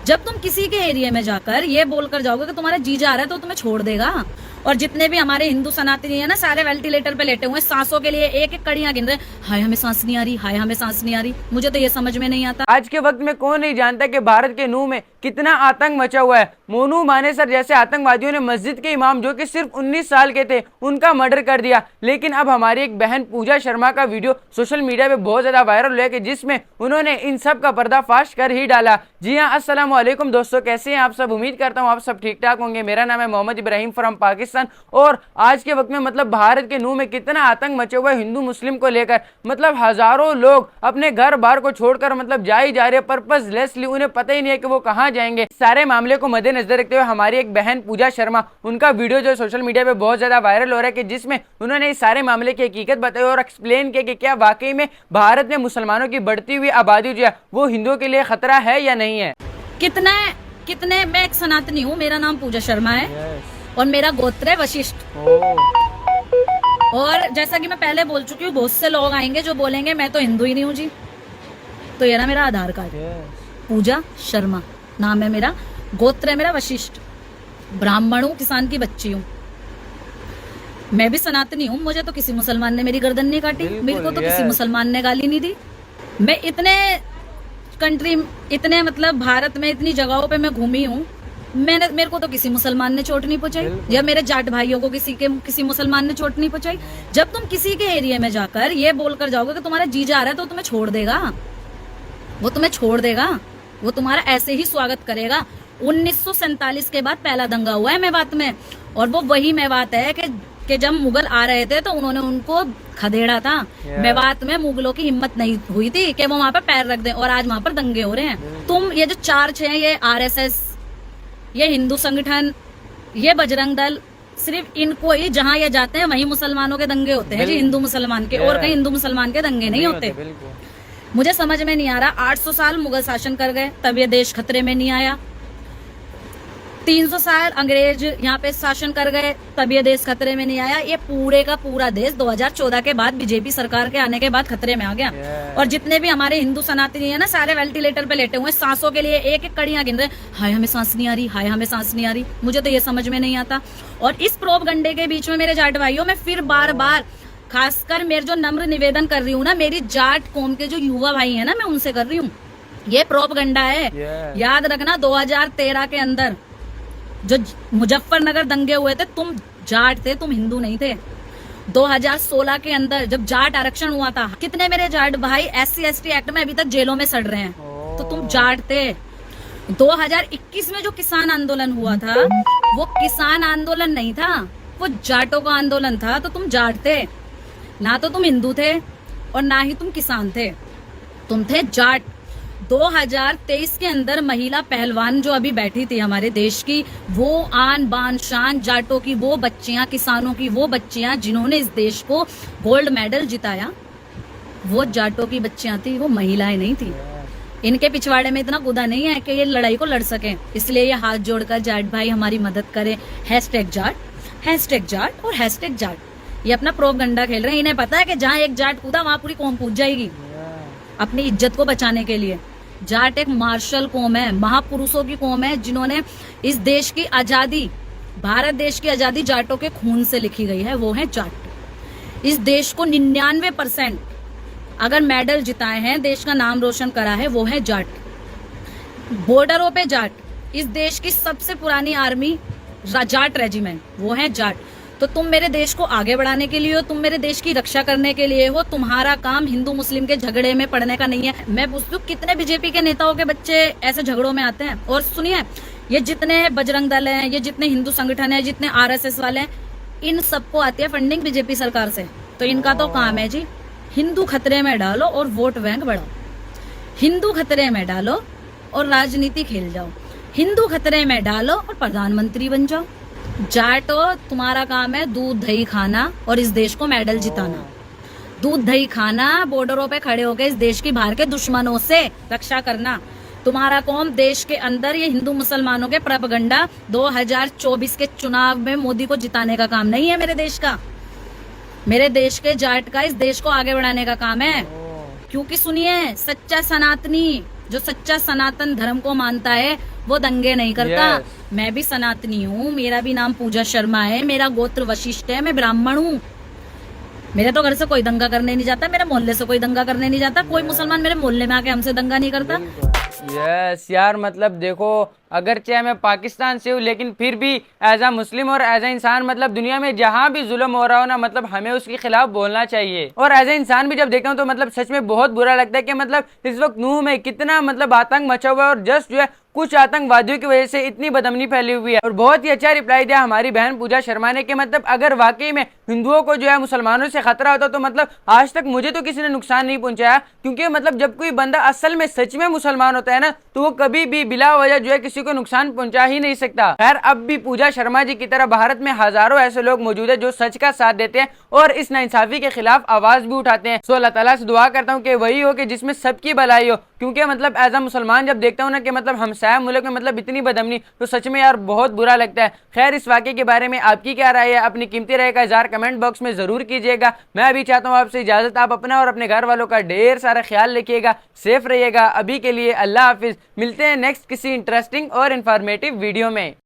जब तुम किसी के एरिया में जाकर ये बोलकर जाओगे कि तुम्हारा जी जा रहा है तो तुम्हें छोड़ देगा। और जितने भी हमारे हिंदू सनातनी है ना, सारे वेंटिलेटर पे लेटे हुए, सांसों के लिए एक एक कड़ियां गिन रहे, हाय हमें सांस नहीं आ रही, हाय हमें सांस नहीं आ रही। मुझे तो ये समझ में नहीं आता। आज के वक्त में कौन नहीं जानता कि भारत के नूह में कितना आतंक मचा हुआ है। मोनू मानेसर जैसे आतंकवादियों ने मस्जिद के इमाम जो कि सिर्फ 19 साल के थे उनका मर्डर कर दिया। लेकिन अब हमारी एक बहन पूजा शर्मा का वीडियो सोशल मीडिया पे बहुत ज्यादा वायरल हुआ है, जिसमें उन्होंने इन सब का पर्दाफाश कर ही डाला। जी हाँ, अस्सलाम वालेकुम दोस्तों, कैसे हैं आप सब? उम्मीद करता हूँ आप सब ठीक ठाक होंगे। मेरा नाम है मोहम्मद इब्राहिम फ्रॉम पाकिस्तान। और आज के वक्त में मतलब भारत के नूह में कितना आतंक मचा हुआ है हिंदू मुस्लिम को लेकर। मतलब हजारों लोग अपने घर बार को छोड़कर मतलब जा ही जा रहे हैं पर्पसलेसली, उन्हें पता ही नहीं है कि वो कहाँ जाएंगे। सारे मामले को मद्देनजर रखते हुए हमारी एक बहन पूजा शर्मा, उनका वीडियो जो सोशल मीडिया पे बहुत ज्यादा वायरल हो रहा है, कि जिसमें उन्होंने इस सारे मामले की हकीकत बताई और एक्सप्लेन किया कि क्या वाकई में भारत में मुसलमानों की बढ़ती हुई आबादी जो है वो हिंदुओं के लिए खतरा है या नहीं है। कितने मैं एक सनातनी हूँ, मेरा नाम पूजा शर्मा है और मेरा गोत्र है वशिष्ठ। और जैसा कि मैं पहले बोल चुकी हूँ, बहुत से लोग आएंगे जो बोलेंगे मैं तो हिंदू ही नहीं हूँ जी। तो ये ना मेरा आधार कार्ड, पूजा शर्मा नाम है मेरा, गोत्र है मेरा वशिष्ठ, ब्राह्मण हूँ, किसान की बच्ची हूँ। मैं भी सनातनी हूँ, मुझे तो किसी मुसलमान ने मेरी गर्दन नहीं काटी, मेरे को तो किसी मुसलमान ने गाली नहीं दी। मैं इतने मतलब भारत में इतनी जगहों पे मैं घूमी हूँ, मेरे को तो किसी मुसलमान ने चोट नहीं पहुंचाई, या मेरे जाट भाइयों को किसी मुसलमान ने चोट नहीं पहुंचाई। जब तुम किसी के एरिया में जाकर ये बोलकर जाओगे कि तुम्हारा जी जा रहा है तो तुम्हें छोड़ देगा, वो तुम्हें छोड़ देगा, वो तुम्हारा ऐसे ही स्वागत करेगा। 1947 के बाद पहला दंगा हुआ है मेवात में, और वो वही मेवात है कि जब मुगल आ रहे थे तो उन्होंने उनको खदेड़ा था। मेवात में मुगलों की हिम्मत नहीं हुई थी कि वो वहां पर पैर रख दें, और आज वहां पर दंगे हो रहे हैं। तुम ये जो 4-6 ये RSS, ये हिंदू संगठन, ये बजरंग दल, सिर्फ इनको ही जहां ये जाते हैं वहीं मुसलमानों के दंगे होते हैं जी, हिंदू मुसलमान के, और कहीं हिंदू मुसलमान के दंगे नहीं होते। मुझे समझ में नहीं आ रहा, 800 साल मुगल शासन कर गए तब ये देश खतरे में नहीं आया, 300 साल अंग्रेज यहाँ पे शासन कर गए तब ये देश खतरे में नहीं आया। ये पूरे का पूरा देश 2014 के बाद बीजेपी सरकार के आने के बाद खतरे में आ गया। और जितने भी हमारे हिंदू सनातनी है ना, सारे वेंटिलेटर पे लेटे हुए, सांसों के लिए एक एक कड़ियां गिन रहे, हाय हमें सांस नहीं आ रही, हाय हमें सांस नहीं आ रही। मुझे तो ये समझ में नहीं आता। और इस प्रोपगंडे के बीच में मेरे जाट भाइयों, मैं फिर बार बार खासकर मेरे जो नम्र निवेदन कर रही हूँ ना, मेरी जाट कौम के जो युवा भाई है ना, मैं उनसे कर रही हूँ, ये प्रोपगंडा है। याद रखना 2013 के अंदर जो मुजफ्फरनगर दंगे हुए थे, तुम जाट थे, तुम हिंदू नहीं थे। 2016 के अंदर जब जाट आरक्षण हुआ था, कितने मेरे जाट भाई SC ST एक्ट में अभी तक जेलों में सड़ रहे हैं, तो तुम जाट थे। 2021 में जो किसान आंदोलन हुआ था, वो किसान आंदोलन नहीं था, वो जाटों का आंदोलन था। तो तुम जाट थे, ना तो तुम हिंदू थे और ना ही तुम किसान थे, तुम थे जाट। 2023 के अंदर महिला पहलवान जो अभी बैठी थी हमारे देश की, वो आन बान शान जाटों की वो बच्चियां, किसानों की वो बच्चियां जिन्होंने इस देश को गोल्ड मेडल जिताया, वो जाटों की बच्चियां थी, वो महिलाएं नहीं थी। इनके पिछवाड़े में इतना गुदा नहीं है कि ये लड़ाई को लड़ सके, इसलिए ये हाथ जोड़कर जाट भाई हमारी मदद करें। #जाट और #जाट, ये अपना प्रोपगंडा खेल रहे हैं। इन्हें पता है कि जहाँ एक जाट कूदा वहां पूरी कौम कूद जाएगी अपनी इज्जत को बचाने के लिए। जाट एक मार्शल कौम है, महापुरुषों की कौम है, जिन्होंने इस देश की आजादी, भारत देश की आजादी जाटों के खून से लिखी गई है, वो है जाट। इस देश को 99% अगर मेडल जिताए हैं, देश का नाम रोशन करा है, वो है जाट। बॉर्डरों पे जाट, इस देश की सबसे पुरानी आर्मी जाट रेजिमेंट, वो है जाट। तो तुम मेरे देश को आगे बढ़ाने के लिए हो, तुम मेरे देश की रक्षा करने के लिए हो, तुम्हारा काम हिंदू मुस्लिम के झगड़े में पड़ने का नहीं है। मैं पूछती हूँ, कितने बीजेपी के नेताओं के बच्चे ऐसे झगड़ों में आते हैं? और सुनिए, ये जितने बजरंग दल हैं, ये जितने हिंदू संगठन है, जितने RSS वाले हैं, इन सबको आती है फंडिंग बीजेपी सरकार से। तो इनका तो काम है जी, हिंदू खतरे में डालो और वोट बैंक बढ़ाओ, हिंदू खतरे में डालो और राजनीति खेल जाओ, हिंदू खतरे में डालो और प्रधानमंत्री बन जाओ। जाटो, तुम्हारा काम है दूध दही खाना और इस देश को मेडल जिताना। दूध दही खाना, बॉर्डरों पे खड़े होकर इस देश की बाहर के दुश्मनों से रक्षा करना। तुम्हारा कौम देश के अंदर ये हिंदू मुसलमानों के प्रोपगंडा 2024 के चुनाव में मोदी को जिताने का काम नहीं है मेरे देश का। मेरे देश के जाट का इस देश को आगे बढ़ाने का काम है। क्योंकि सुनिए, सच्चा सनातनी जो सच्चा सनातन धर्म को मानता है वो दंगे नहीं करता। Yes. मैं भी सनातनी हूँ, मेरा भी नाम पूजा शर्मा है, मेरा गोत्र वशिष्ठ है, मैं ब्राह्मण हूँ। मेरे तो घर से कोई दंगा करने नहीं जाता, मेरे मोहल्ले से कोई दंगा करने नहीं जाता, कोई मुसलमान मेरे मोहल्ले में आके हमसे दंगा नहीं करता। यस यार, मतलब देखो, अगर चाहे मैं पाकिस्तान से हूँ लेकिन फिर भी एज अ मुस्लिम और एज अ इंसान, मतलब दुनिया में जहाँ भी जुल्म हो रहा हो ना, मतलब हमें उसके खिलाफ बोलना चाहिए। और एज अ इंसान भी जब देखता हूँ तो मतलब सच में बहुत बुरा लगता है कि मतलब इस वक्त नूह में कितना मतलब आतंक मचा हुआ है, और जस्ट जो है कुछ आतंकवादियों की वजह से इतनी बदअमनी फैली हुई है। और बहुत ही अच्छा रिप्लाई दिया हमारी बहन पूजा शर्मा ने कि मतलब अगर वाकई में हिंदुओं को जो है मुसलमानों से खतरा होता तो मतलब आज तक मुझे तो किसी ने नुकसान नहीं पहुंचाया, क्योंकि मतलब जब कोई बंदा असल में सच में मुसलमान होता है ना, तो वो कभी भी बिला वजह जो है किसी को नुकसान पहुंचा ही नहीं सकता। खैर, अब भी पूजा शर्मा जी की तरह भारत में हजारों ऐसे लोग मौजूद है जो सच का साथ देते हैं और इस नाइंसाफी के खिलाफ आवाज भी उठाते हैं। सो अल्लाह ताला से दुआ करता हूँ कि वही हो कि जिसमें सबकी भलाई हो, क्योंकि मतलब एज अ मुसलमान जब देखता हूँ ना कि मतलब हमसाया मुल्क में मतलब इतनी बदअमनी, तो सच में यार बहुत बुरा लगता है। खैर, इस वाक़े के बारे में आपकी क्या राय है? अपनी कीमती राय का इज़हार कमेंट बॉक्स में जरूर कीजिएगा। मैं अभी चाहता हूँ आपसे इजाजत, आप अपना और अपने घर वालों का ढेर सारा ख्याल रखिएगा, सेफ रहिएगा। अभी के लिए अल्लाह हाफिज, मिलते हैं नेक्स्ट किसी इंटरेस्टिंग और इन्फॉर्मेटिव वीडियो में।